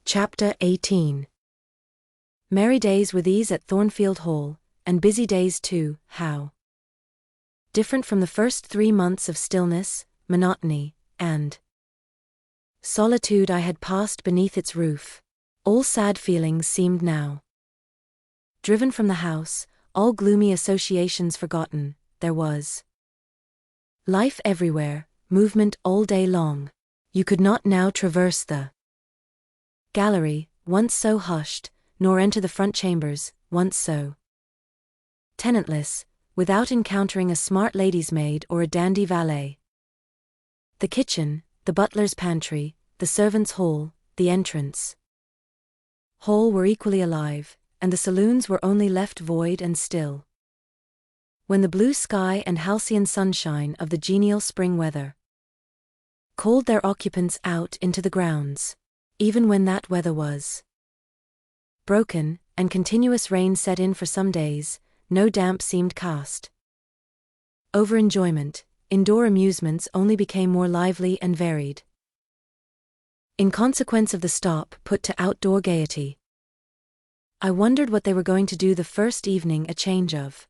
Chapter 18. Merry days with ease at Thornfield Hall, and busy days too, how different from the first 3 months of stillness, monotony, and solitude I had passed beneath its roof. All sad feelings seemed now driven from the house, all gloomy associations forgotten. There was life everywhere, movement all day long. You could not now traverse the gallery, once so hushed, nor enter the front chambers, once so tenantless, without encountering a smart lady's maid or a dandy valet. The kitchen, the butler's pantry, the servants' hall, the entrance hall were equally alive, and the saloons were only left void and still when the blue sky and halcyon sunshine of the genial spring weather called their occupants out into the grounds. Even when that weather was broken, and continuous rain set in for some days, no damp seemed cast over enjoyment. Indoor amusements only became more lively and varied in consequence of the stop put to outdoor gaiety. I wondered what they were going to do the first evening a change of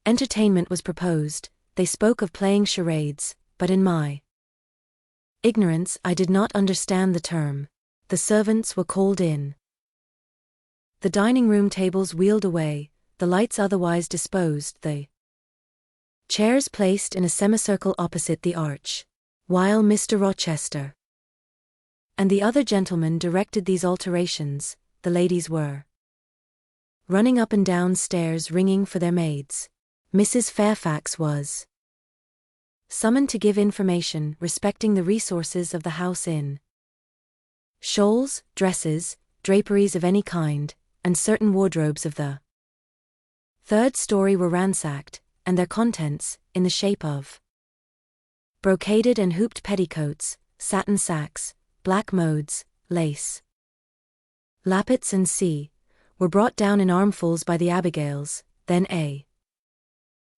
entertainment was proposed. They spoke of playing charades, but in my ignorance I did not understand the term. The servants were called in. The dining-room tables wheeled away, the lights otherwise disposed, the chairs placed in a semicircle opposite the arch, while Mr. Rochester and the other gentlemen directed these alterations. The ladies were running up and down stairs ringing for their maids. Mrs. Fairfax was summoned to give information respecting the resources of the house in shawls, dresses, draperies of any kind, and certain wardrobes of the third story were ransacked, and their contents, in the shape of brocaded and hooped petticoats, satin sacks, black modes, lace, lappets and were brought down in armfuls by the Abigails. Then a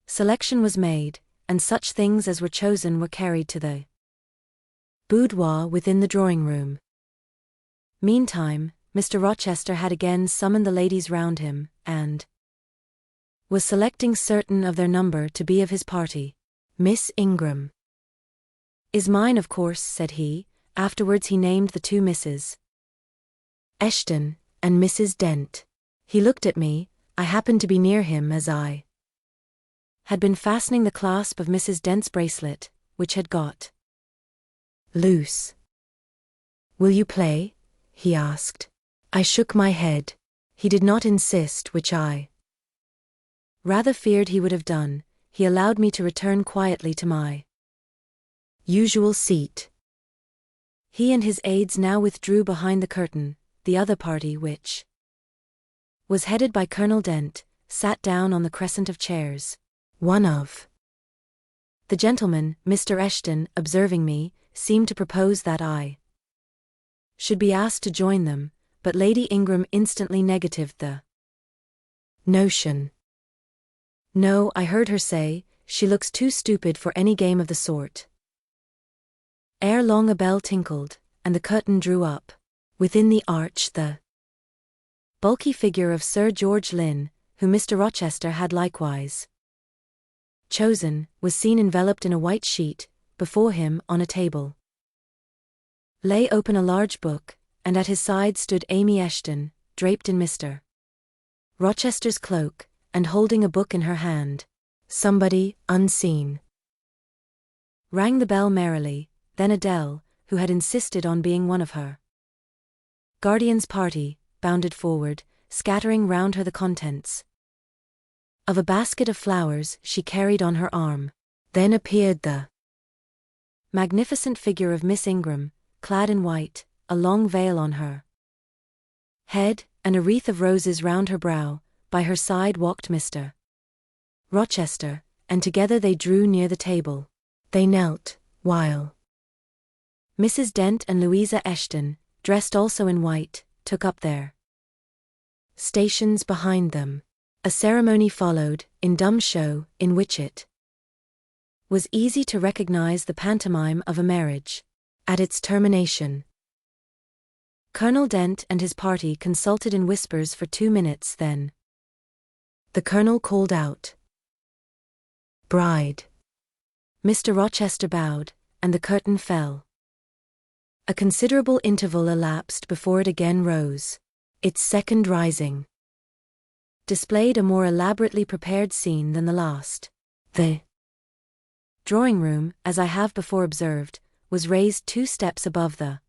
selection was made, and such things as were chosen were carried to the boudoir within the drawing-room. Meantime, Mr. Rochester had again summoned the ladies round him, and was selecting certain of their number to be of his party. "Miss Ingram is mine, of course," said he. Afterwards he named the 2 Misses Eshton and Mrs. Dent. He looked at me. I happened to be near him as I had been fastening the clasp of Mrs. Dent's bracelet, which had got loose. "Will you play?" he asked. I shook my head. He did not insist, which I rather feared he would have done. He allowed me to return quietly to my usual seat. He and his aides now withdrew behind the curtain. The other party, which was headed by Colonel Dent, sat down on the crescent of chairs. One of the gentlemen, Mr. Eshton, observing me, seemed to propose that I should be asked to join them, but Lady Ingram instantly negatived the notion. "No," I heard her say, "she looks too stupid for any game of the sort." Ere long a bell tinkled, and the curtain drew up. Within the arch the bulky figure of Sir George Lynn, whom Mr. Rochester had likewise chosen, was seen enveloped in a white sheet. Before him, on a table, lay open a large book, and at his side stood Amy Eshton, draped in Mr. Rochester's cloak, and holding a book in her hand. Somebody, unseen, rang the bell merrily. Then Adele, who had insisted on being one of her guardian's party, bounded forward, scattering round her the contents of a basket of flowers she carried on her arm. Then appeared the magnificent figure of Miss Ingram, clad in white, a long veil on her head, and a wreath of roses round her brow. By her side walked Mr. Rochester, and together they drew near the table. They knelt, while Mrs. Dent and Louisa Eshton, dressed also in white, took up their stations behind them. A ceremony followed, in dumb show, in which it was easy to recognize the pantomime of a marriage. At its termination, Colonel Dent and his party consulted in whispers for 2 minutes, then the colonel called out, "Bride." Mr. Rochester bowed, and the curtain fell. A considerable interval elapsed before it again rose. Its second rising displayed a more elaborately prepared scene than the last. The drawing room, as I have before observed, was raised 2 steps above the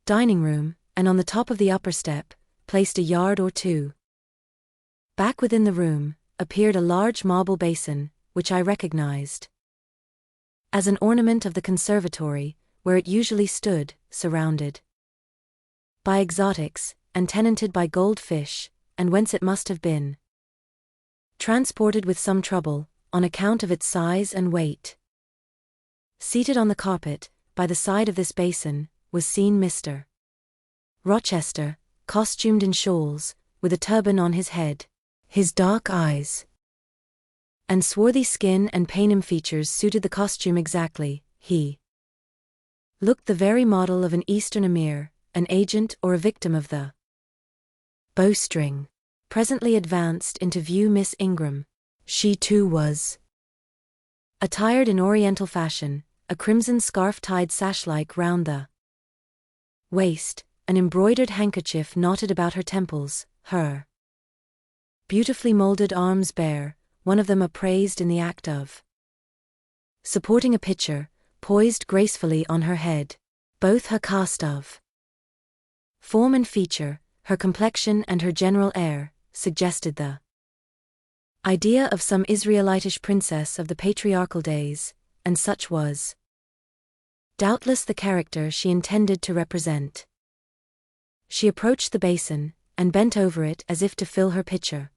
dining room, and on the top of the upper step, placed a yard or 2 back within the room, appeared a large marble basin, which I recognized as an ornament of the conservatory, where it usually stood, surrounded by exotics, and tenanted by goldfish, and whence it must have been transported with some trouble, on account of its size and weight. Seated on the carpet, by the side of this basin, was seen Mr. Rochester, costumed in shawls, with a turban on his head. His dark eyes and swarthy skin and Paynim features suited the costume exactly. He looked the very model of an Eastern emir, an agent or a victim of the bowstring. Presently advanced into view Miss Ingram. She too was attired in Oriental fashion, a crimson scarf tied sash-like round the waist, an embroidered handkerchief knotted about her temples, her beautifully molded arms bare, one of them upraised in the act of supporting a pitcher, poised gracefully on her head. Both her cast of form and feature, her complexion and her general air, suggested the idea of some Israelitish princess of the patriarchal days, and such was doubtless the character she intended to represent. She approached the basin, and bent over it as if to fill her pitcher.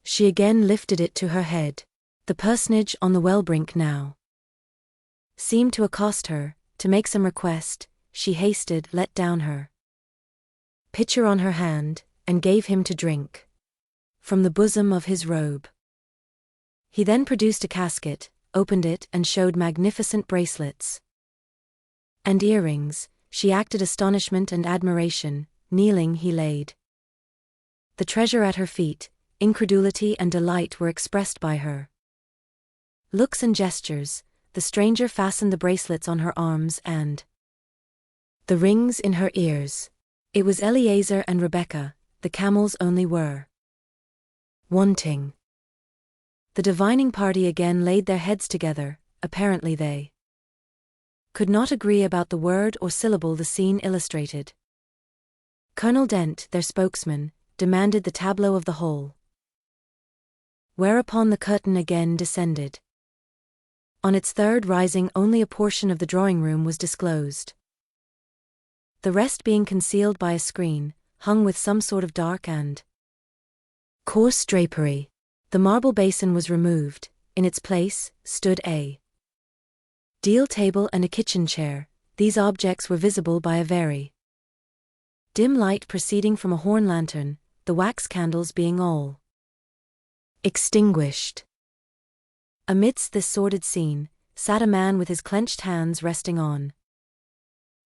She again lifted it to her head. The personage on the well-brink now seemed to accost her, to make some request. She hasted, let down her pitcher on her hand, and gave him to drink from the bosom of his robe. He then produced a casket, opened it, and showed magnificent bracelets and earrings. She acted astonishment and admiration. Kneeling, he laid the treasure at her feet. Incredulity and delight were expressed by her looks and gestures. The stranger fastened the bracelets on her arms and the rings in her ears. It was Eleazar and Rebecca, the camels only were wanting. The divining party again laid their heads together. Apparently they could not agree about the word or syllable the scene illustrated. Colonel Dent, their spokesman, demanded the tableau of the whole, whereupon the curtain again descended. On its third rising only a portion of the drawing-room was disclosed, the rest being concealed by a screen, hung with some sort of dark and coarse drapery. The marble basin was removed. In its place stood a deal table and a kitchen chair. These objects were visible by a very dim light proceeding from a horn lantern, the wax candles being all extinguished. Amidst this sordid scene, sat a man with his clenched hands resting on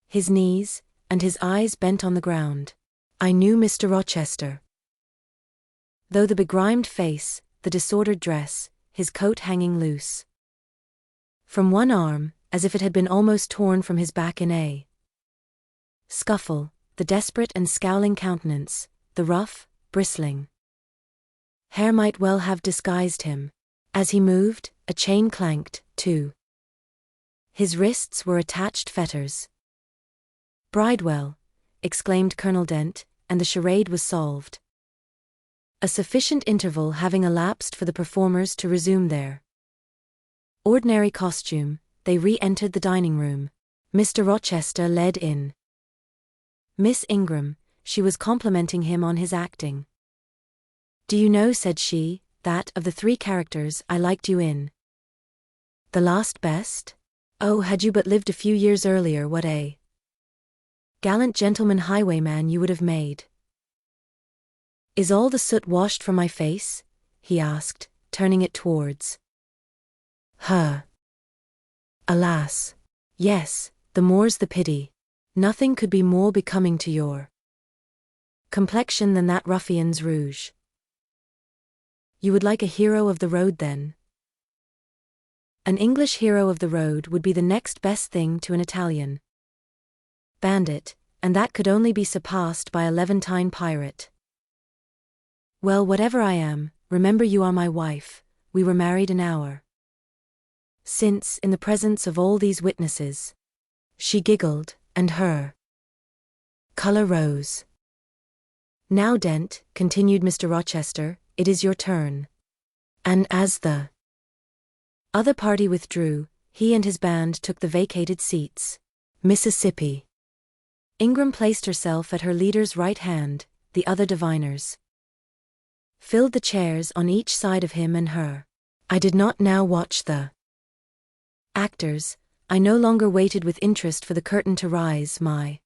his knees, and his eyes bent on the ground. I knew Mr. Rochester, though the begrimed face, the disordered dress, his coat hanging loose from one arm, as if it had been almost torn from his back in a scuffle, the desperate and scowling countenance, the rough, bristling hair might well have disguised him. As he moved, a chain clanked. To his wrists were attached fetters. "Bridewell," exclaimed Colonel Dent, and the charade was solved. A sufficient interval having elapsed for the performers to resume their ordinary costume, they re-entered the dining-room. Mr. Rochester led in Miss Ingram. She was complimenting him on his acting. "Do you know," said she, "that, of the 3 characters, I liked you in the last best? Oh, had you but lived a few years earlier, what a gallant gentleman highwayman you would have made." "Is all the soot washed from my face?" he asked, turning it towards her. "Alas! Yes, the more's the pity." Nothing could be more becoming to your complexion than that ruffian's rouge. You would like a hero of the road then? An English hero of the road would be the next best thing to an Italian bandit, and that could only be surpassed by a Levantine pirate. Well, whatever I am, remember you are my wife. We were married an hour since, in the presence of all these witnesses. She giggled, and her color rose. Now, Dent, continued Mr. Rochester, it is your turn. And as the other party withdrew, he and his band took the vacated seats. Mississippi. Ingram placed herself at her leader's right hand, the other diviners filled the chairs on each side of him and her. I did not now watch the actors. I no longer waited with interest for the curtain to rise. My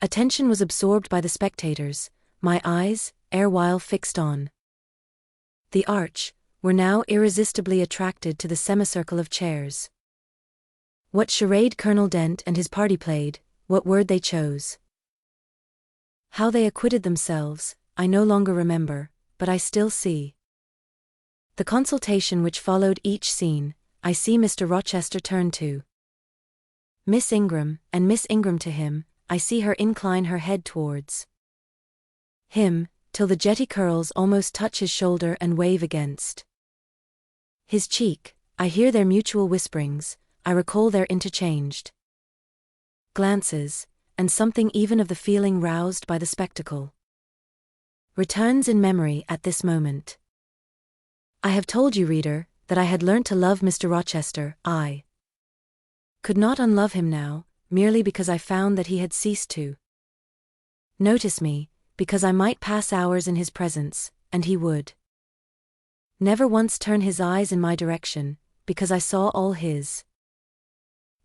attention was absorbed by the spectators, my eyes, erewhile fixed on the arch, were now irresistibly attracted to the semicircle of chairs. What charade Colonel Dent and his party played, what word they chose, how they acquitted themselves, I no longer remember, but I still see the consultation which followed each scene. I see Mr. Rochester turn to Miss Ingram, and Miss Ingram to him. I see her incline her head towards him, till the jetty curls almost touch his shoulder and wave against his cheek. I hear their mutual whisperings, I recall their interchanged glances, and something even of the feeling roused by the spectacle returns in memory at this moment. I have told you, reader, that I had learnt to love Mr. Rochester. I could not unlove him now, merely because I found that he had ceased to notice me, because I might pass hours in his presence, and he would never once turn his eyes in my direction, because I saw all his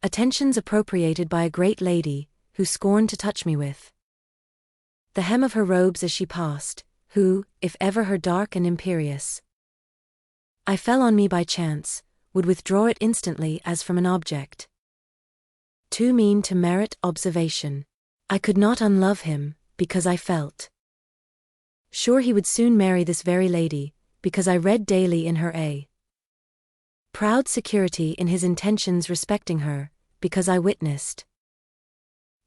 attentions appropriated by a great lady, who scorned to touch me with the hem of her robes as she passed, who, if ever her dark and imperious eye fell on me by chance, would withdraw it instantly as from an object too mean to merit observation. I could not unlove him, because I felt sure he would soon marry this very lady, because I read daily in her a proud security in his intentions respecting her, because I witnessed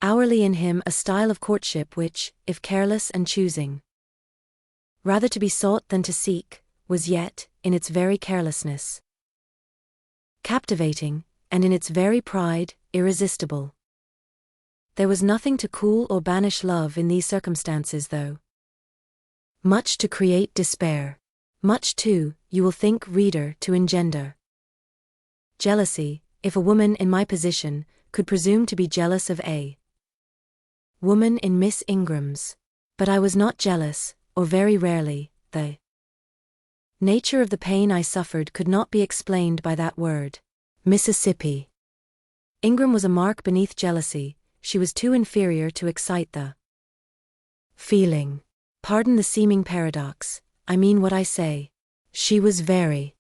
hourly in him a style of courtship which, if careless and choosing rather to be sought than to seek, was yet, in its very carelessness, captivating, and in its very pride, irresistible. There was nothing to cool or banish love in these circumstances, though much to create despair. Much too, you will think, reader, to engender jealousy, if a woman in my position could presume to be jealous of a woman in Miss Ingram's. But I was not jealous, or very rarely. The nature of the pain I suffered could not be explained by that word. Mississippi. Ingram was a mark beneath jealousy. She was too inferior to excite the feeling. Pardon the seeming paradox, I mean what I say. She was very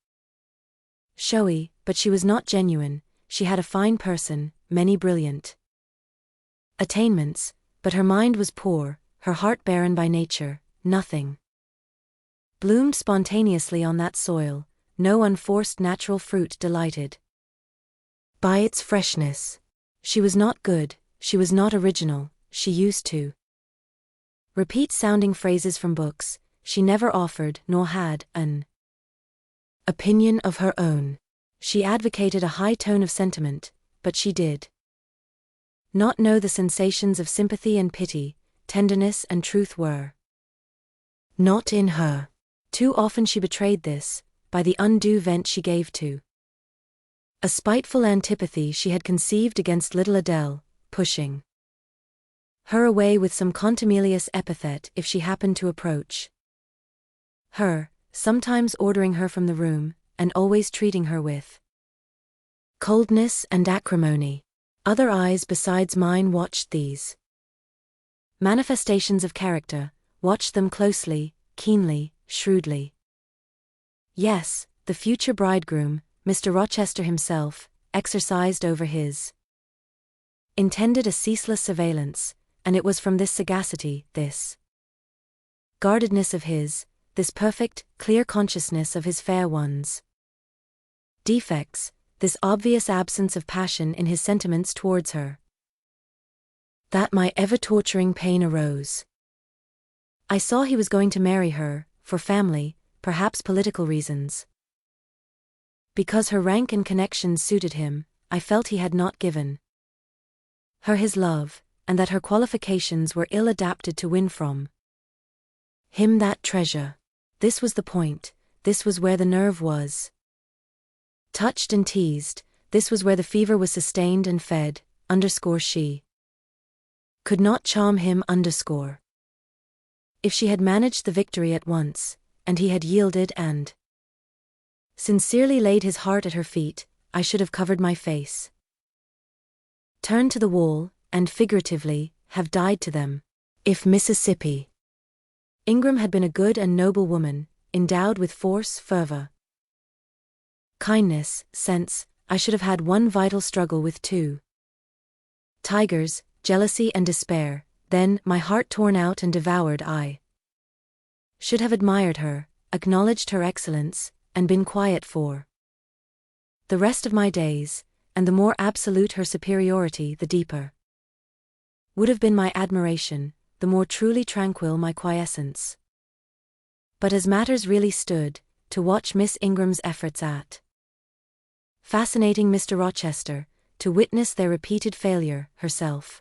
showy, but she was not genuine. She had a fine person, many brilliant attainments, but her mind was poor, her heart barren by nature. Nothing bloomed spontaneously on that soil, no unforced natural fruit delighted by its freshness. She was not good, she was not original, she used to repeat sounding phrases from books, she never offered nor had an opinion of her own. She advocated a high tone of sentiment, but she did not know the sensations of sympathy and pity, tenderness and truth were not in her. Too often she betrayed this, by the undue vent she gave to a spiteful antipathy she had conceived against little Adele, pushing her away with some contumelious epithet if she happened to approach her, sometimes ordering her from the room, and always treating her with coldness and acrimony. Other eyes besides mine watched these manifestations of character, watched them closely, keenly, shrewdly. Yes, the future bridegroom, Mr. Rochester himself, exercised over his intended a ceaseless surveillance, and it was from this sagacity, this guardedness of his, this perfect, clear consciousness of his fair one's defects, this obvious absence of passion in his sentiments towards her, that my ever-torturing pain arose. I saw he was going to marry her, for family, perhaps political reasons. Because her rank and connections suited him, I felt he had not given her his love, and that her qualifications were ill-adapted to win from him that treasure. This was the point, this was where the nerve was touched and teased, this was where the fever was sustained and fed, she could not charm him, if she had managed the victory at once, and he had yielded and sincerely laid his heart at her feet, I should have covered my face, turned to the wall, and figuratively, have died to them. If Mississippi Ingram had been a good and noble woman, endowed with force, fervor, kindness, sense, I should have had one vital struggle with two tigers, jealousy and despair. Then, my heart torn out and devoured, I should have admired her, acknowledged her excellence, and been quiet for the rest of my days, and the more absolute her superiority, the deeper would have been my admiration, the more truly tranquil my quiescence. But as matters really stood, to watch Miss Ingram's efforts at fascinating Mr. Rochester, to witness their repeated failure, herself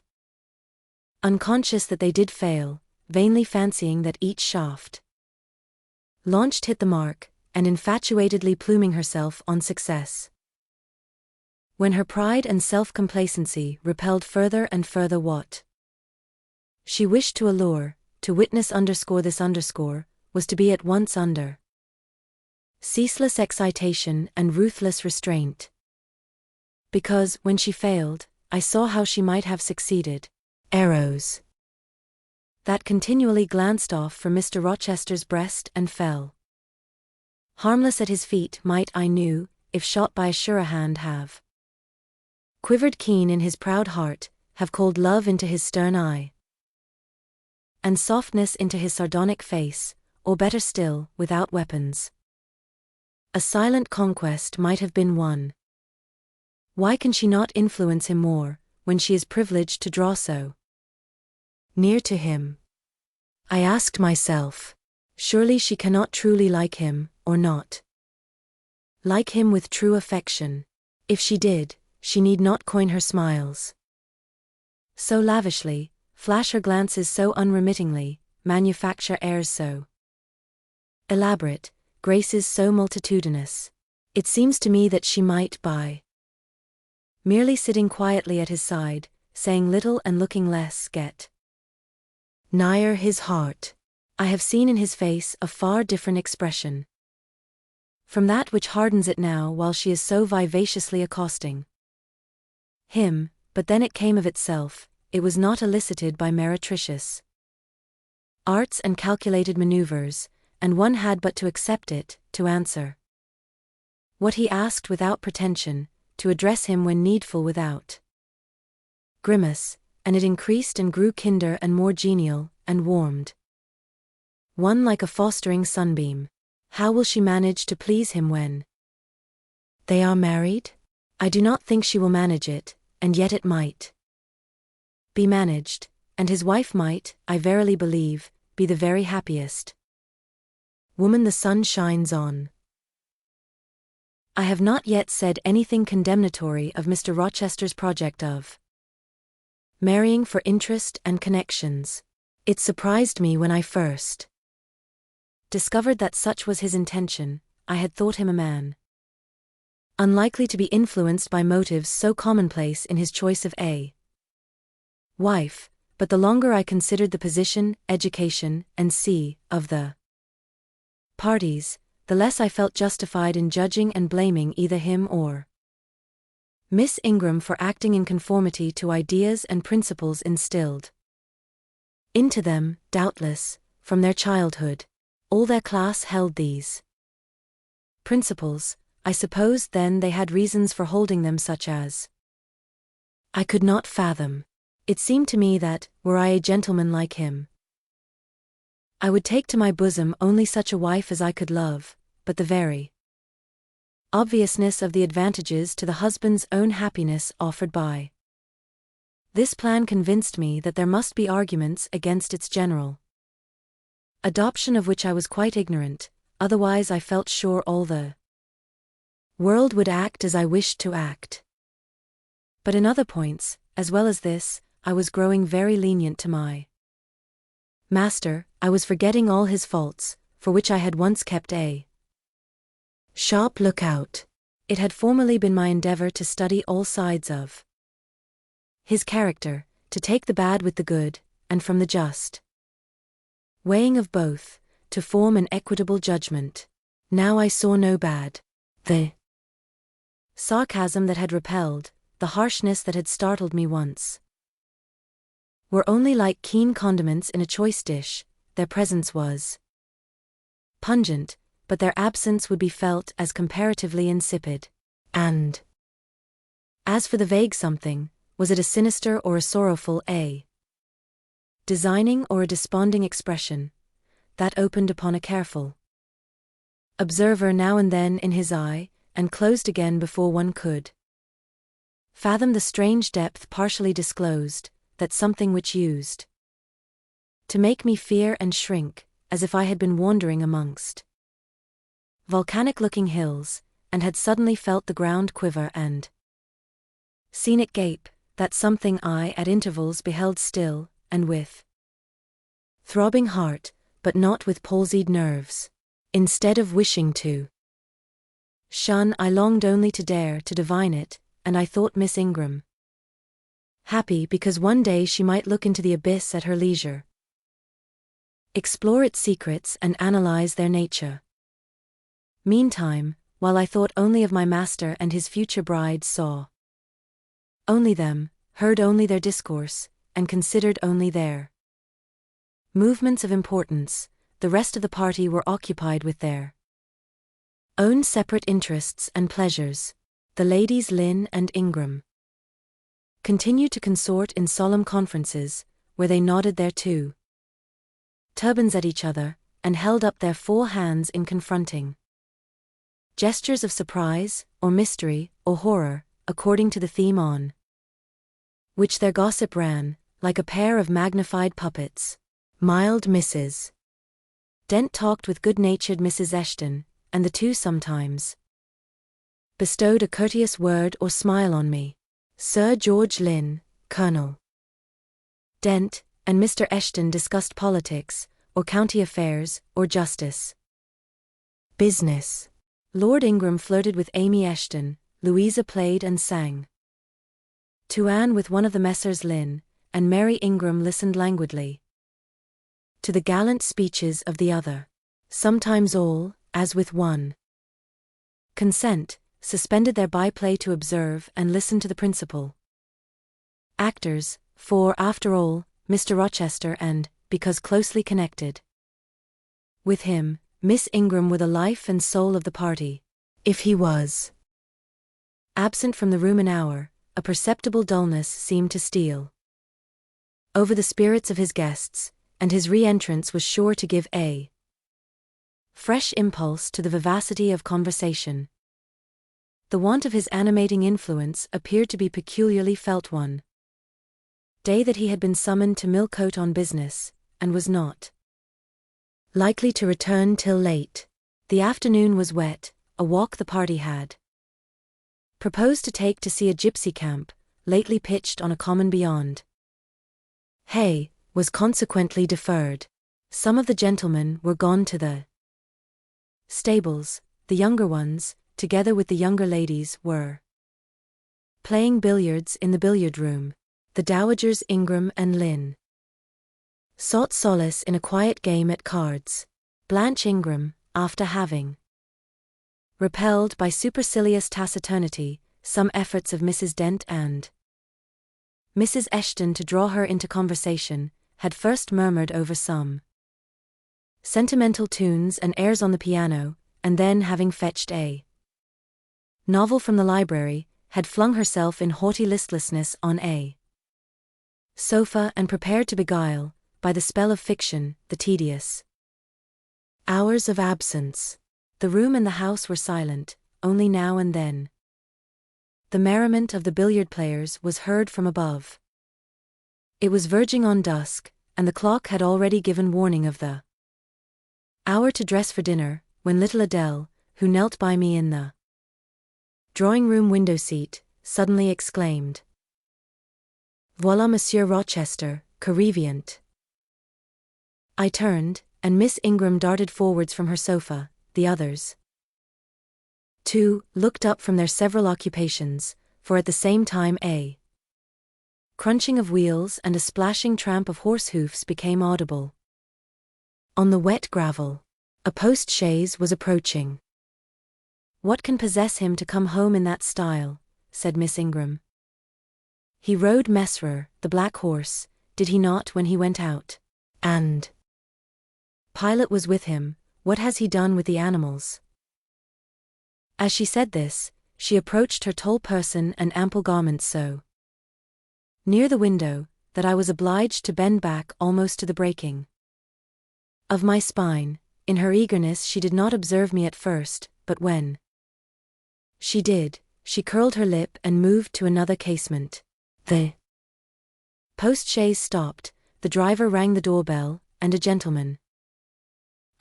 unconscious that they did fail, vainly fancying that each shaft launched hit the mark, and infatuatedly pluming herself on success, when her pride and self-complacency repelled further and further what she wished to allure, to witness this was to be at once under ceaseless excitation and ruthless restraint. Because, when she failed, I saw how she might have succeeded. Arrows that continually glanced off from Mr. Rochester's breast and fell harmless at his feet might, I knew, if shot by a surer hand, have quivered keen in his proud heart, have cold love into his stern eye, and softness into his sardonic face, or better still, without weapons, a silent conquest might have been won. Why can she not influence him more, when she is privileged to draw so near to him? I asked myself. Surely she cannot truly like him, or not like him with true affection. If she did, she need not coin her smiles so lavishly, flash her glances so unremittingly, manufacture airs so elaborate, graces so multitudinous. It seems to me that she might, by merely sitting quietly at his side, saying little and looking less, get nigher his heart. I have seen in his face a far different expression from that which hardens it now while she is so vivaciously accosting him, but then it came of itself, it was not elicited by meretricious arts and calculated maneuvers, and one had but to accept it, to answer what he asked without pretension, to address him when needful without grimace, and it increased and grew kinder and more genial, and warmed one like a fostering sunbeam. How will she manage to please him when they are married? I do not think she will manage it, and yet it might be managed, and his wife might, I verily believe, be the very happiest woman the sun shines on. I have not yet said anything condemnatory of Mr. Rochester's project of marrying for interest and connections. It surprised me when I first discovered that such was his intention. I had thought him a man unlikely to be influenced by motives so commonplace in his choice of a wife, but the longer I considered the position, education, and of the parties, the less I felt justified in judging and blaming either him or Miss Ingram for acting in conformity to ideas and principles instilled into them, doubtless, from their childhood. All their class held these principles. I supposed then they had reasons for holding them, such as I could not fathom. It seemed to me that, were I a gentleman like him, I would take to my bosom only such a wife as I could love, but the very obviousness of the advantages to the husband's own happiness offered by this plan convinced me that there must be arguments against its general adoption, of which I was quite ignorant. Otherwise I felt sure all the world would act as I wished to act. But in other points, as well as this, I was growing very lenient to my master. I was forgetting all his faults, for which I had once kept a sharp lookout. It had formerly been my endeavor to study all sides of his character, to take the bad with the good, and from the just weighing of both, to form an equitable judgment. Now I saw no bad. The sarcasm that had repelled, the harshness that had startled me once, were only like keen condiments in a choice dish. Their presence was pungent, but their absence would be felt as comparatively insipid. And as for the vague something, was it a sinister or a sorrowful, a designing or a desponding expression, that opened upon a careful observer now and then in his eye, and closed again before one could fathom the strange depth partially disclosed, that something which used to make me fear and shrink, as if I had been wandering amongst volcanic-looking hills, and had suddenly felt the ground quiver and seen it gape, that something I at intervals beheld still, and with throbbing heart, but not with palsied nerves. Instead of wishing to shun, I longed only to dare to divine it, and I thought Miss Ingram happy because one day she might look into the abyss at her leisure, explore its secrets and analyze their nature. Meantime, while I thought only of my master and his future bride, saw only them, heard only their discourse, and considered only their movements of importance, the rest of the party were occupied with their own separate interests and pleasures. The ladies Lynn and Ingram continued to consort in solemn conferences, where they nodded their two turbans at each other, and held up their 4 hands in confronting gestures of surprise, or mystery, or horror, according to the theme on which their gossip ran, like a pair of magnified puppets. Mild Mrs. Dent talked with good-natured Mrs. Eshton, and the two sometimes bestowed a courteous word or smile on me. Sir George Lynn, Colonel Dent, and Mr. Eshton discussed politics, or county affairs, or justice business. Lord Ingram flirted with Amy Eshton, Louisa played and sang to Anne with one of the Messrs. Lynn, and Mary Ingram listened languidly to the gallant speeches of the other. Sometimes all, as with one consent, suspended their byplay to observe and listen to the principal actors, for, after all, Mr. Rochester and, because closely connected with him, Miss Ingram were the life and soul of the party. If he was absent from the room an hour, a perceptible dullness seemed to steal over the spirits of his guests, and his re-entrance was sure to give a fresh impulse to the vivacity of conversation. The want of his animating influence appeared to be peculiarly felt one day that he had been summoned to Millcote on business, and was not likely to return till late. The afternoon was wet, a walk the party had proposed to take to see a gypsy camp, lately pitched on a common beyond Hay, was consequently deferred. Some of the gentlemen were gone to the stables, the younger ones, together with the younger ladies, were playing billiards in the billiard room. The dowagers Ingram and Lynn sought solace in a quiet game at cards. Blanche Ingram, after having repelled by supercilious taciturnity some efforts of Mrs. Dent and Mrs. Eshton to draw her into conversation, had first murmured over some sentimental tunes and airs on the piano, and then, having fetched a novel from the library, had flung herself in haughty listlessness on a sofa and prepared to beguile, by the spell of fiction, the tedious hours of absence. The room and the house were silent, only now and then the merriment of the billiard players was heard from above. It was verging on dusk, and the clock had already given warning of the hour to dress for dinner, when little Adele, who knelt by me in the drawing-room window-seat, suddenly exclaimed, "Voilà Monsieur Rochester, que revient." I turned, and Miss Ingram darted forwards from her sofa. The others, too, looked up from their several occupations, for at the same time a crunching of wheels and a splashing tramp of horse hoofs became audible. On the wet gravel, a post-chaise was approaching. "What can possess him to come home in that style?" said Miss Ingram. "He rode Mesrer, the black horse, did he not, when he went out? And Pilot was with him. What has he done with the animals?" As she said this, she approached her tall person and ample garments so near the window, that I was obliged to bend back almost to the breaking of my spine. In her eagerness she did not observe me at first, but when she did, she curled her lip and moved to another casement. The post-chaise stopped, the driver rang the doorbell, and a gentleman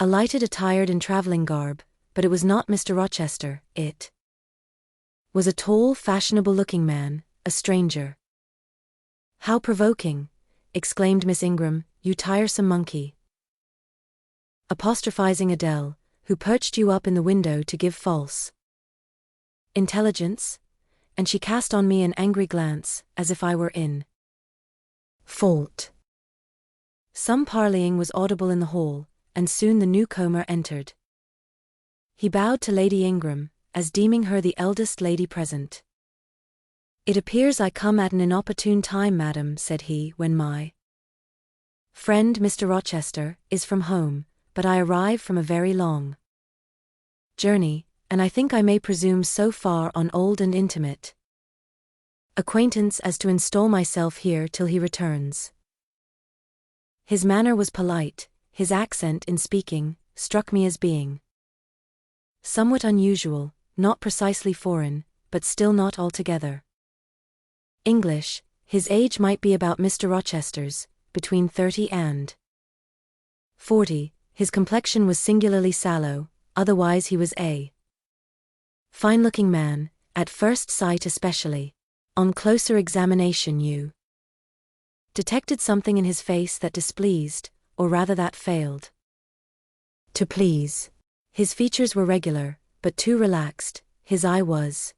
alighted attired in travelling garb, but it was not Mr. Rochester, it was a tall, fashionable-looking man, a stranger. "How provoking!" exclaimed Miss Ingram, "you tiresome monkey," apostrophizing Adele, "who perched you up in the window to give false intelligence?" And she cast on me an angry glance, as if I were in fault. Some parleying was audible in the hall, and soon the newcomer entered. He bowed to Lady Ingram, as deeming her the eldest lady present. "It appears I come at an inopportune time, madam," said he, "when my friend Mr. Rochester is from home, but I arrive from a very long journey, and I think I may presume so far on old and intimate acquaintance as to install myself here till he returns." His manner was polite. His accent in speaking struck me as being somewhat unusual, not precisely foreign, but still not altogether English. His age might be about Mr. Rochester's, between 30 and 40. His complexion was singularly sallow, otherwise he was a fine-looking man, at first sight especially. On closer examination you detected something in his face that displeased, or rather that failed to please. His features were regular, but too relaxed. His eye was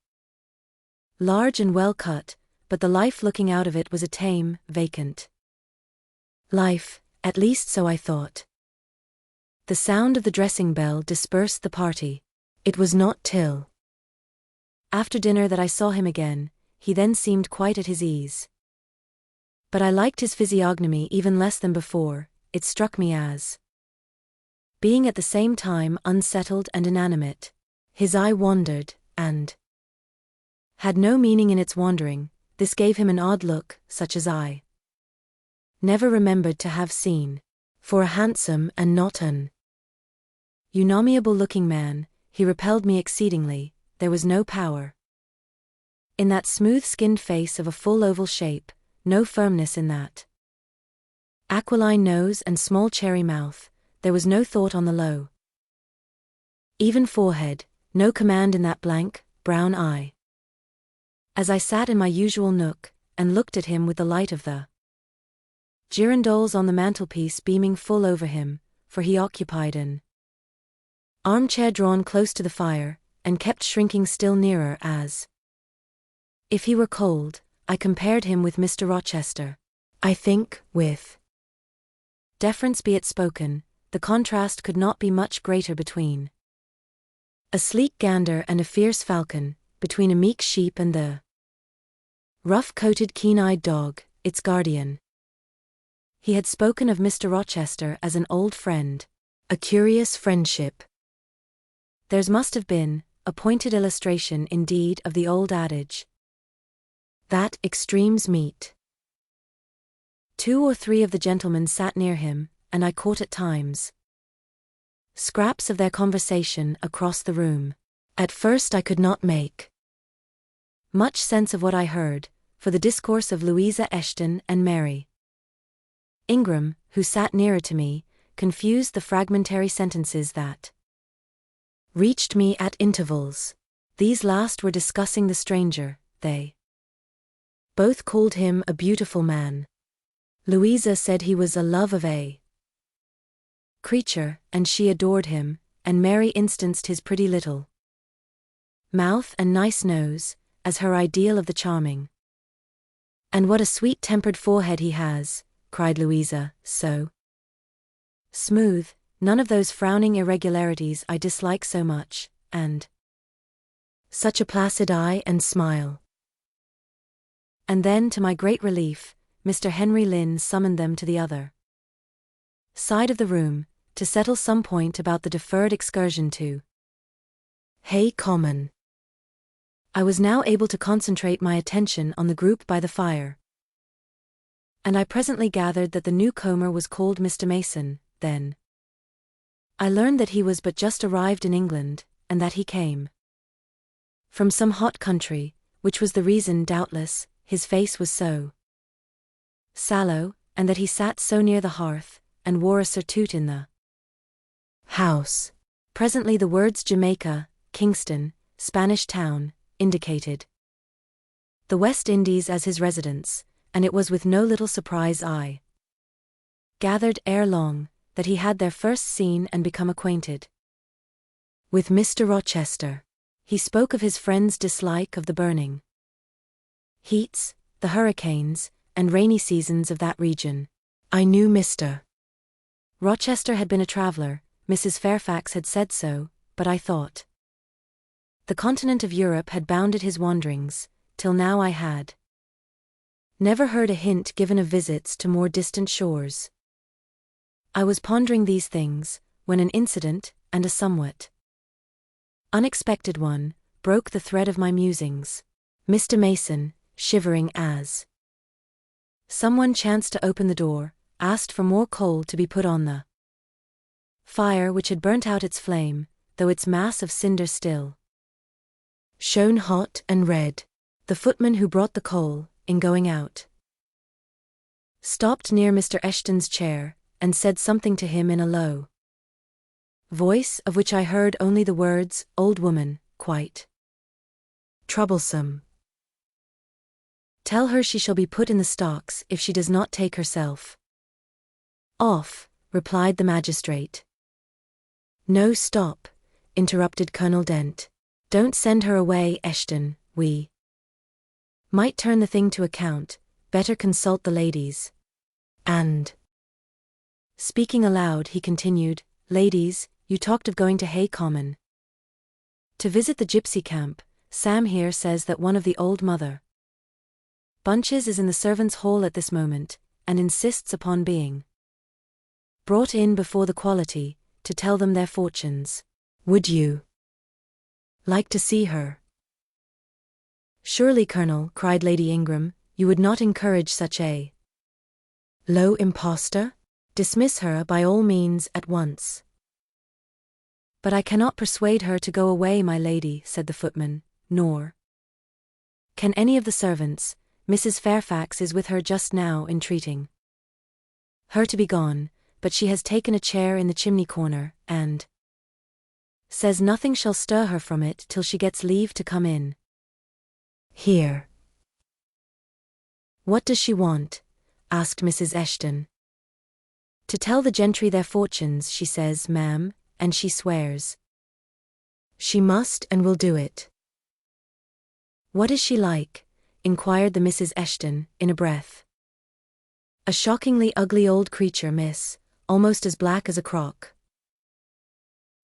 large and well cut, but the life looking out of it was a tame, vacant life, at least so I thought. The sound of the dressing bell dispersed the party. It was not till after dinner that I saw him again. He then seemed quite at his ease. But I liked his physiognomy even less than before. It struck me as being at the same time unsettled and inanimate. His eye wandered, and had no meaning in its wandering. This gave him an odd look, such as I never remembered to have seen. For a handsome and not an unamiable-looking man, he repelled me exceedingly. There was no power in that smooth-skinned face of a full oval shape, no firmness in that aquiline nose and small cherry mouth. There was no thought on the low, even forehead, no command in that blank, brown eye. As I sat in my usual nook, and looked at him with the light of the girandoles on the mantelpiece beaming full over him, for he occupied an armchair drawn close to the fire, and kept shrinking still nearer as if he were cold, I compared him with Mr. Rochester. I think, with deference be it spoken, the contrast could not be much greater between a sleek gander and a fierce falcon, between a meek sheep and the rough-coated keen-eyed dog, its guardian. He had spoken of Mr. Rochester as an old friend. A curious friendship. Theirs must have been, a pointed illustration indeed of the old adage, That extremes meet. 2 or 3 of the gentlemen sat near him, and I caught at times scraps of their conversation across the room. At first I could not make much sense of what I heard, for the discourse of Louisa Eshton and Mary Ingram, who sat nearer to me, confused the fragmentary sentences that reached me at intervals. These last were discussing the stranger. They both called him a beautiful man. Louisa said he was a love of a creature, and she adored him, and Mary instanced his pretty little mouth and nice nose, as her ideal of the charming. "And what a sweet-tempered forehead he has," cried Louisa, "so smooth, none of those frowning irregularities I dislike so much, and such a placid eye and smile." And then, to my great relief, Mr. Henry Lynn summoned them to the other side of the room, to settle some point about the deferred excursion to Hay Common. I was now able to concentrate my attention on the group by the fire, and I presently gathered that the newcomer was called Mr. Mason. Then I learned that he was but just arrived in England, and that he came from some hot country, which was the reason, doubtless, his face was so sallow, and that he sat so near the hearth, and wore a surtout in the house. Presently the words Jamaica, Kingston, Spanish Town, indicated the West Indies as his residence, and it was with no little surprise I gathered ere long that he had there first seen and become acquainted with Mr. Rochester. He spoke of his friend's dislike of the burning heats, the hurricanes, and rainy seasons of that region. I knew Mr. Rochester had been a traveler, Mrs. Fairfax had said so, but I thought the continent of Europe had bounded his wanderings, till now I had never heard a hint given of visits to more distant shores. I was pondering these things, when an incident, and a somewhat unexpected one, broke the thread of my musings. Mr. Mason, shivering as someone chanced to open the door, asked for more coal to be put on the fire which had burnt out its flame, though its mass of cinder still shone hot and red. The footman who brought the coal, in going out, stopped near Mr. Eshton's chair, and said something to him in a low voice of which I heard only the words, "Old woman, quite troublesome. Tell her she shall be put in the stocks if she does not take herself off," replied the magistrate. "No, stop," interrupted Colonel Dent. "Don't send her away, Eshton, we might turn the thing to account, better consult the ladies." And, speaking aloud, he continued, "Ladies, you talked of going to Hay Common to visit the gypsy camp. Sam here says that one of the old Mother Bunches is in the servants' hall at this moment, and insists upon being brought in before the quality, to tell them their fortunes. Would you like to see her?" "Surely, Colonel," cried Lady Ingram, "you would not encourage such a low impostor? Dismiss her by all means at once." "But I cannot persuade her to go away, my lady," said the footman, "nor can any of the servants. Mrs. Fairfax is with her just now, entreating her to be gone, but she has taken a chair in the chimney corner, and says nothing shall stir her from it till she gets leave to come in here." "What does she want?" asked Mrs. Eshton. "To tell the gentry their fortunes, she says, ma'am, and she swears she must and will do it." "What is she like?" inquired the Mrs. Eshton, in a breath. "A shockingly ugly old creature, miss, almost as black as a crock."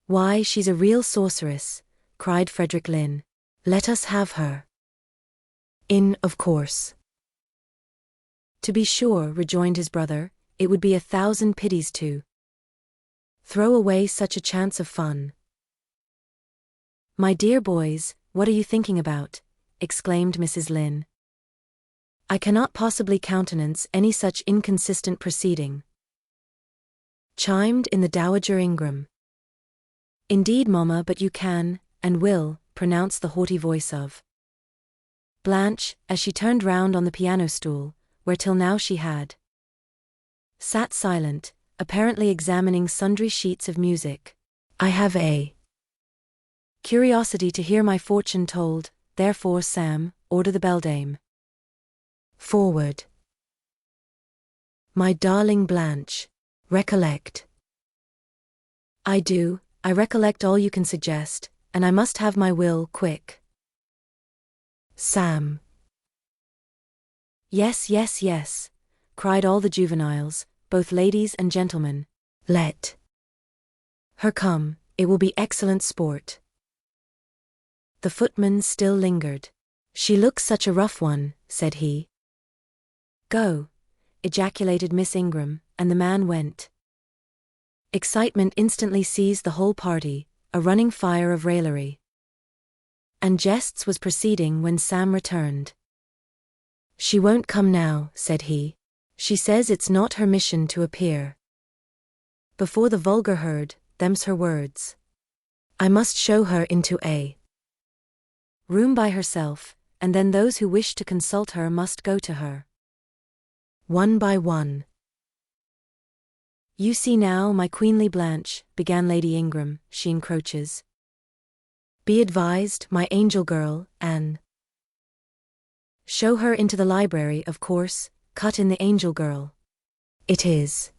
"Why, she's a real sorceress," cried Frederick Lynn. "Let us have her in, of course." "To be sure," rejoined his brother, "it would be 1,000 pities to throw away such a chance of fun." "My dear boys, what are you thinking about?" exclaimed Mrs. Lynn. I cannot possibly countenance any such inconsistent proceeding. Chimed in the Dowager Ingram. Indeed, mamma, but you can, and will, pronounced the haughty voice of Blanche, as she turned round on the piano stool, where till now she had sat silent, apparently examining sundry sheets of music. I have a curiosity to hear my fortune told, therefore, Sam, order the beldame forward. My darling Blanche, recollect. I do, I recollect all you can suggest, and I must have my will quick. Sam. Yes, yes, yes, cried all the juveniles, both ladies and gentlemen. Let her come, it will be excellent sport. The footman still lingered. She looks such a rough one, said he. Go, ejaculated Miss Ingram, and the man went. Excitement instantly seized the whole party, a running fire of raillery and jests was proceeding when Sam returned. She won't come now, said he. She says it's not her mission to appear before the vulgar herd, them's her words. I must show her into a room by herself, and then those who wish to consult her must go to her one by one. You see now, my queenly Blanche, began Lady Ingram, she encroaches. Be advised, my angel girl, and show her into the library, of course, cut in the angel girl. It is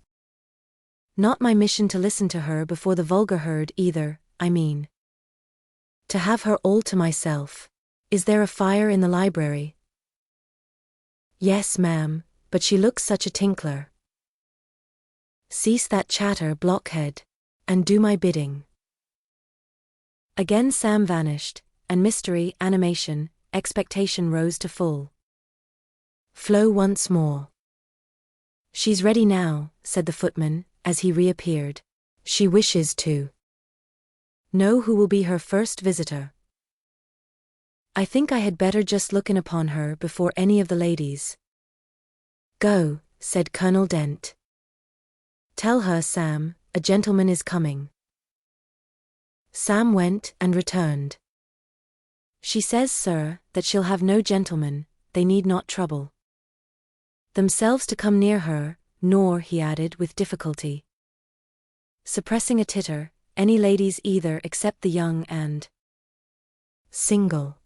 not my mission to listen to her before the vulgar herd either, I mean to have her all to myself. Is there a fire in the library? Yes, ma'am, but she looks such a tinkler. Cease that chatter, blockhead, and do my bidding. Again Sam vanished, and mystery, animation, expectation rose to full flow once more. She's ready now, said the footman, as he reappeared. She wishes to know who will be her first visitor. I think I had better just look in upon her before any of the ladies go, said Colonel Dent. Tell her, Sam, a gentleman is coming. Sam went and returned. She says, sir, that she'll have no gentleman, they need not trouble themselves to come near her, nor, he added with difficulty, suppressing a titter, any ladies either except the young and single.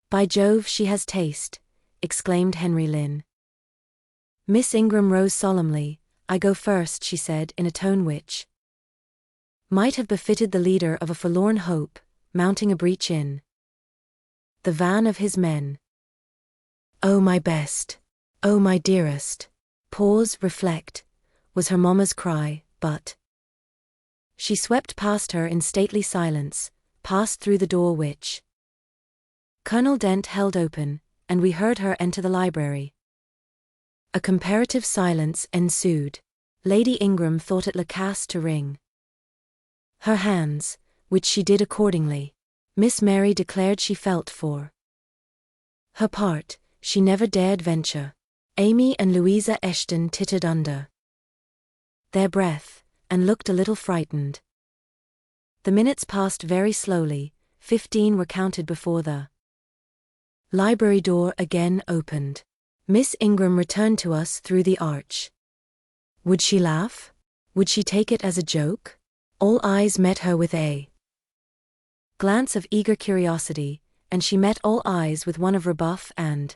By Jove, she has taste, exclaimed Henry Lynn. Miss Ingram rose solemnly. I go first, she said in a tone which might have befitted the leader of a forlorn hope, mounting a breach in the van of his men. Oh my best, oh my dearest, pause, reflect, was her mamma's cry, but she swept past her in stately silence, passed through the door which Colonel Dent held open, and we heard her enter the library. A comparative silence ensued. Lady Ingram thought it lacasse to wring her hands, which she did accordingly. Miss Mary declared she felt for her part, she never dared venture. Amy and Louisa Eshton tittered under their breath, and looked a little frightened. The minutes passed very slowly. 15 were counted before the library door again opened. Miss Ingram returned to us through the arch. Would she laugh? Would she take it as a joke? All eyes met her with a glance of eager curiosity, and she met all eyes with one of rebuff and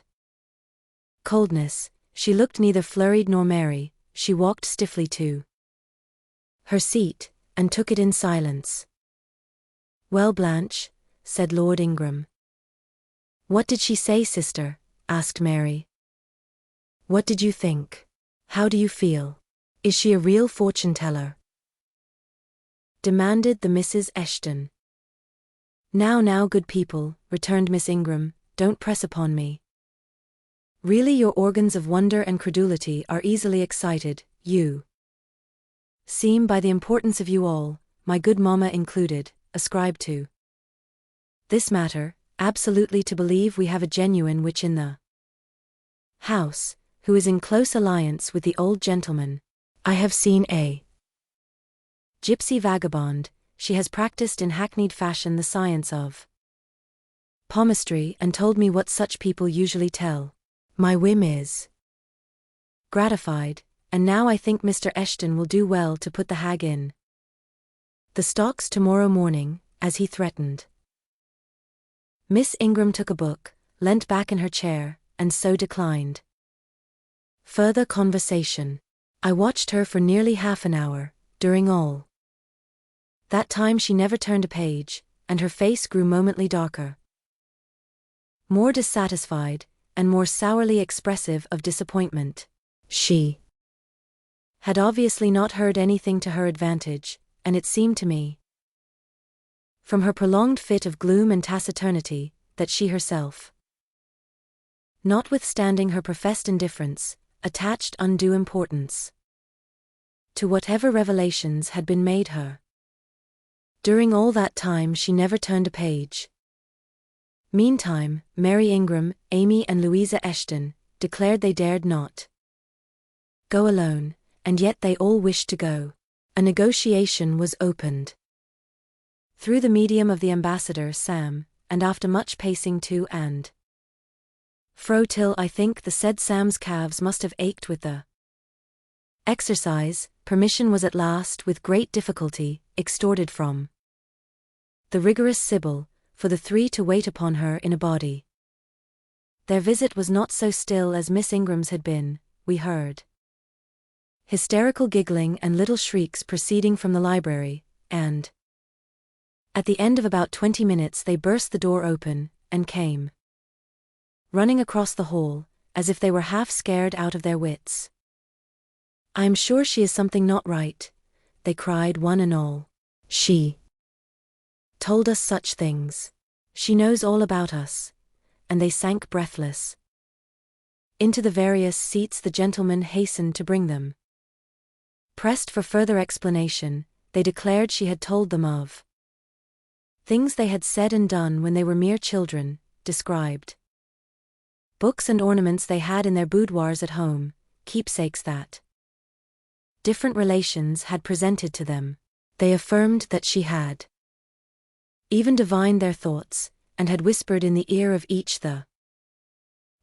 coldness. She looked neither flurried nor merry, she walked stiffly to her seat, and took it in silence. Well, Blanche, said Lord Ingram. What did she say, sister? Asked Mary. What did you think? How do you feel? Is she a real fortune-teller? Demanded the Mrs. Eshton. Now, good people, returned Miss Ingram, don't press upon me. Really, your organs of wonder and credulity are easily excited. You seem, by the importance of you all, my good mamma included, ascribe to this matter, absolutely to believe we have a genuine witch in the house, who is in close alliance with the old gentleman. I have seen a gypsy vagabond. She has practiced in hackneyed fashion the science of palmistry and told me what such people usually tell. My whim is gratified, and now I think Mr. Eshton will do well to put the hag in the stocks tomorrow morning, as he threatened. Miss Ingram took a book, leant back in her chair, and so declined further conversation. I watched her for nearly half an hour. During all that time she never turned a page, and her face grew momently darker, more dissatisfied, and more sourly expressive of disappointment. She had obviously not heard anything to her advantage, and it seemed to me, from her prolonged fit of gloom and taciturnity, that she herself, notwithstanding her professed indifference, attached undue importance to whatever revelations had been made her. During all that time she never turned a page. Meantime, Mary Ingram, Amy and Louisa Eshton declared they dared not go alone, and yet they all wished to go. A negotiation was opened through the medium of the ambassador Sam, and after much pacing to and fro till I think the said Sam's calves must have ached with the exercise, permission was at last with great difficulty extorted from the rigorous Sibyl, for the three to wait upon her in a body. Their visit was not so still as Miss Ingram's had been. We heard hysterical giggling and little shrieks proceeding from the library, and at the end of about 20 minutes they burst the door open, and came running across the hall, as if they were half scared out of their wits. I am sure she is something not right, they cried one and all. She told us such things. She knows all about us. And they sank breathless into the various seats the gentleman hastened to bring them. Pressed for further explanation, they declared she had told them of things they had said and done when they were mere children, described books and ornaments they had in their boudoirs at home, keepsakes that different relations had presented to them. They affirmed that she had even divined their thoughts, and had whispered in the ear of each the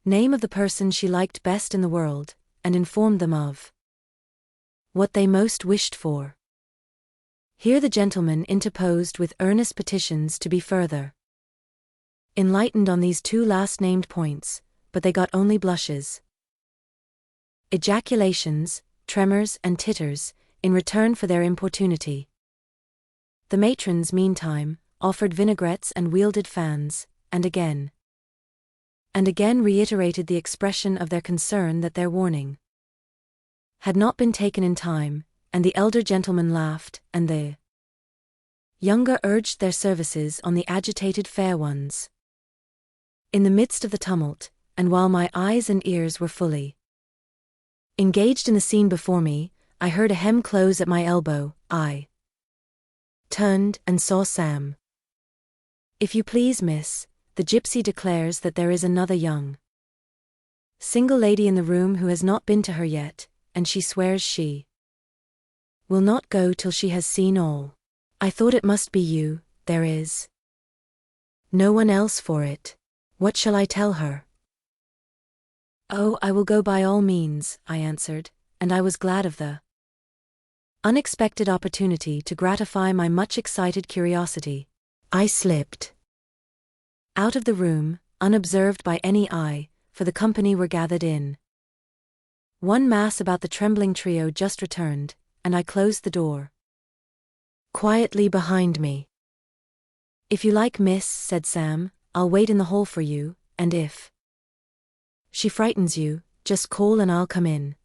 name of the person she liked best in the world, and informed them of what they most wished for. Here the gentleman interposed with earnest petitions to be further enlightened on these two last-named points, but they got only blushes, ejaculations, tremors and titters, in return for their importunity. The matrons, meantime, offered vinaigrettes and wielded fans, and again reiterated the expression of their concern that their warning had not been taken in time, and the elder gentlemen laughed, and the younger urged their services on the agitated fair ones. In the midst of the tumult, and while my eyes and ears were fully engaged in the scene before me, I heard a hem close at my elbow. I turned and saw Sam. If you please, miss, the gypsy declares that there is another young single lady in the room who has not been to her yet, and she swears she will not go till she has seen all. I thought it must be you. There is no one else for it. What shall I tell her? Oh, I will go by all means, I answered, and I was glad of the unexpected opportunity to gratify my much excited curiosity. I slipped out of the room, unobserved by any eye, for the company were gathered in one mass about the trembling trio just returned, and I closed the door quietly behind me. If you like, miss, said Sam, I'll wait in the hall for you, and if she frightens you, just call and I'll come in.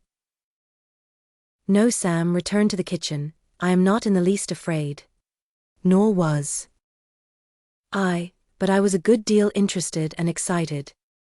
No, Sam returned to the kitchen, I am not in the least afraid. Nor was I, but I was a good deal interested and excited.